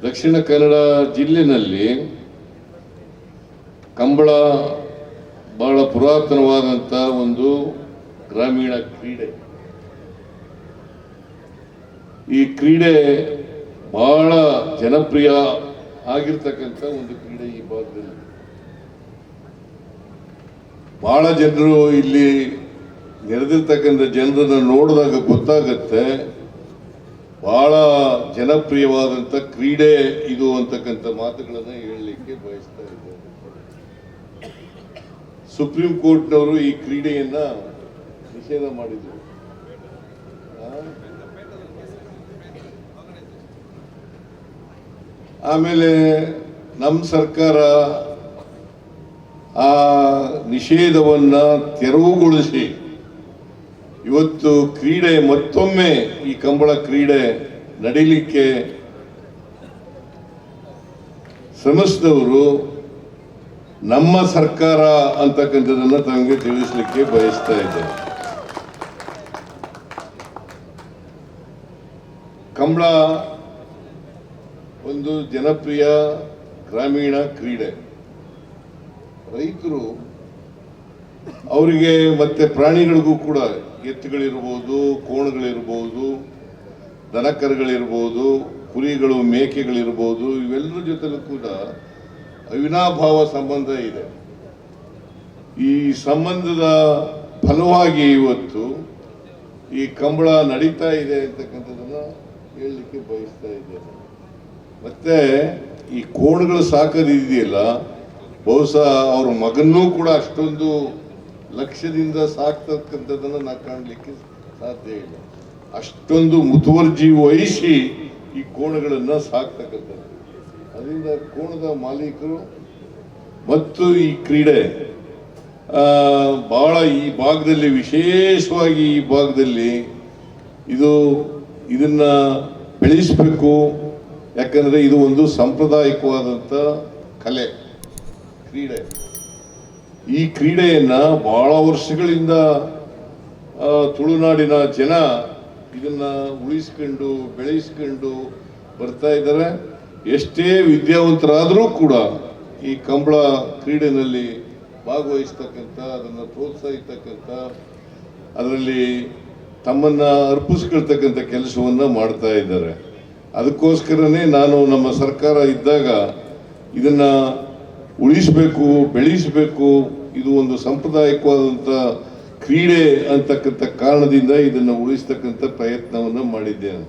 ದಕ್ಷಿಣ ಕನ್ನಡ ಜಿಲ್ಲೆಯಲ್ಲಿ ಕಂಬಳ ಬಹಳ ಪುರಾತನವಾದಂಥ ಒಂದು ಗ್ರಾಮೀಣ ಕ್ರೀಡೆ. ಈ ಕ್ರೀಡೆ ಬಹಳ ಜನಪ್ರಿಯ ಆಗಿರ್ತಕ್ಕಂಥ ಒಂದು ಕ್ರೀಡೆ. ಈ ಭಾಗದಲ್ಲಿ ಬಹಳ ಜನರು ಇಲ್ಲಿ ನೆರೆದಿರ್ತಕ್ಕಂಥ ಜನರನ್ನು ನೋಡಿದಾಗ ಗೊತ್ತಾಗತ್ತೆ ಬಹಳ ಜನಪ್ರಿಯವಾದಂಥ ಕ್ರೀಡೆ ಇದು ಅಂತಕ್ಕಂಥ ಮಾತುಗಳನ್ನು ಹೇಳಲಿಕ್ಕೆ ಬಯಸ್ತಾ ಇದ್ದಾರೆ. ಸುಪ್ರೀಂ ಕೋರ್ಟ್ನವರು ಈ ಕ್ರೀಡೆಯನ್ನ ನಿಷೇಧ ಮಾಡಿದರು. ಆಮೇಲೆ ನಮ್ಮ ಸರ್ಕಾರ ಆ ನಿಷೇಧವನ್ನ ತೆರವುಗೊಳಿಸಿ ಇವತ್ತು ಕ್ರೀಡೆ ಮತ್ತೊಮ್ಮೆ ಈ ಕಂಬಳ ಕ್ರೀಡೆ ನಡೀಲಿಕ್ಕೆ ಶ್ರಮಿಸಿದವರು ನಮ್ಮ ಸರ್ಕಾರ ಅಂತಕ್ಕಂಥದ್ದನ್ನು ತಮಗೆ ತಿಳಿಸಲಿಕ್ಕೆ ಬಯಸ್ತಾ ಇದ್ದೇನೆ. ಕಂಬಳ ಒಂದು ಜನಪ್ರಿಯ ಗ್ರಾಮೀಣ ಕ್ರೀಡೆ. ರೈತರು ಅವರಿಗೆ ಮತ್ತೆ ಪ್ರಾಣಿಗಳಿಗೂ ಕೂಡ ಎತ್ತುಗಳಿರ್ಬೋದು, ಕೋಣಗಳಿರ್ಬೋದು, ದನಕರುಗಳಿರ್ಬೋದು, ಕುರಿಗಳು, ಮೇಕೆಗಳಿರ್ಬೋದು, ಇವೆಲ್ಲರ ಜೊತೆಲೂ ಕೂಡ ಅವಿನಾಭಾವ ಸಂಬಂಧ ಇದೆ. ಈ ಸಂಬಂಧದ ಫಲವಾಗಿ ಇವತ್ತು ಈ ಕಂಬಳ ನಡೀತಾ ಇದೆ ಅಂತಕ್ಕಂಥದ್ದನ್ನು ಹೇಳಲಿಕ್ಕೆ ಬಯಸ್ತಾ ಇದ್ದೇನೆ. ಮತ್ತೆ ಈ ಕೋಣಗಳು ಸಾಕೋದಿದೆಯಲ್ಲ, ಬಹುಶಃ ಅವ್ರ ಮಗನ್ನೂ ಕೂಡ ಅಷ್ಟೊಂದು ಲಕ್ಷ್ಯದಿಂದ ಸಾಕ್ತಕ್ಕಂಥದ್ದನ್ನು ನಾವು ಕಾಣಲಿಕ್ಕೆ ಸಾಧ್ಯ ಇಲ್ಲ. ಅಷ್ಟೊಂದು ಮುತುವರ್ಜಿ ವಹಿಸಿ ಈ ಕೋಣಗಳನ್ನು ಸಾಕ್ತಕ್ಕಂಥದ್ದು. ಅದರಿಂದ ಕೋಣದ ಮಾಲೀಕರು ಮತ್ತು ಈ ಕ್ರೀಡೆ ಬಹಳ ಈ ಭಾಗದಲ್ಲಿ, ವಿಶೇಷವಾಗಿ ಈ ಭಾಗದಲ್ಲಿ ಇದನ್ನ ಬೆಳೆಸಬೇಕು. ಯಾಕಂದ್ರೆ ಇದು ಒಂದು ಸಾಂಪ್ರದಾಯಿಕವಾದಂಥ ಕಲೆ, ಕ್ರೀಡೆ. ಈ ಕ್ರೀಡೆಯನ್ನ ಬಹಳ ವರ್ಷಗಳಿಂದ ತುಳುನಾಡಿನ ಜನ ಇದನ್ನ ಉಳಿಸ್ಕೊಂಡು ಬೆಳೆಸ್ಕೊಂಡು ಬರ್ತಾ ಇದ್ದಾರೆ. ಎಷ್ಟೇ ವಿದ್ಯಾವಂತರಾದರೂ ಕೂಡ ಈ ಕಂಬಳ ಕ್ರೀಡೆಯಲ್ಲಿ ಭಾಗವಹಿಸ್ತಕ್ಕಂಥ, ಅದನ್ನು ಪ್ರೋತ್ಸಾಹಿಸ್ತಕ್ಕಂಥ, ಅದರಲ್ಲಿ ತಮ್ಮನ್ನ ಅರ್ಪಿಸ್ಕೊಳ್ತಕ್ಕಂಥ ಕೆಲಸವನ್ನ ಮಾಡ್ತಾ ಇದ್ದಾರೆ. ಅದಕ್ಕೋಸ್ಕರನೇ ನಾನು ನಮ್ಮ ಸರ್ಕಾರ ಇದ್ದಾಗ ಇದನ್ನ ಉಳಿಸಬೇಕು, ಬೆಳೆಸಬೇಕು, ಇದು ಒಂದು ಸಾಂಪ್ರದಾಯಿಕವಾದಂಥ ಕ್ರೀಡೆ ಅಂತಕ್ಕಂಥ ಕಾರಣದಿಂದ ಇದನ್ನು ಉಳಿಸ್ತಕ್ಕಂಥ ಪ್ರಯತ್ನವನ್ನು ಮಾಡಿದ್ದೇನೆ.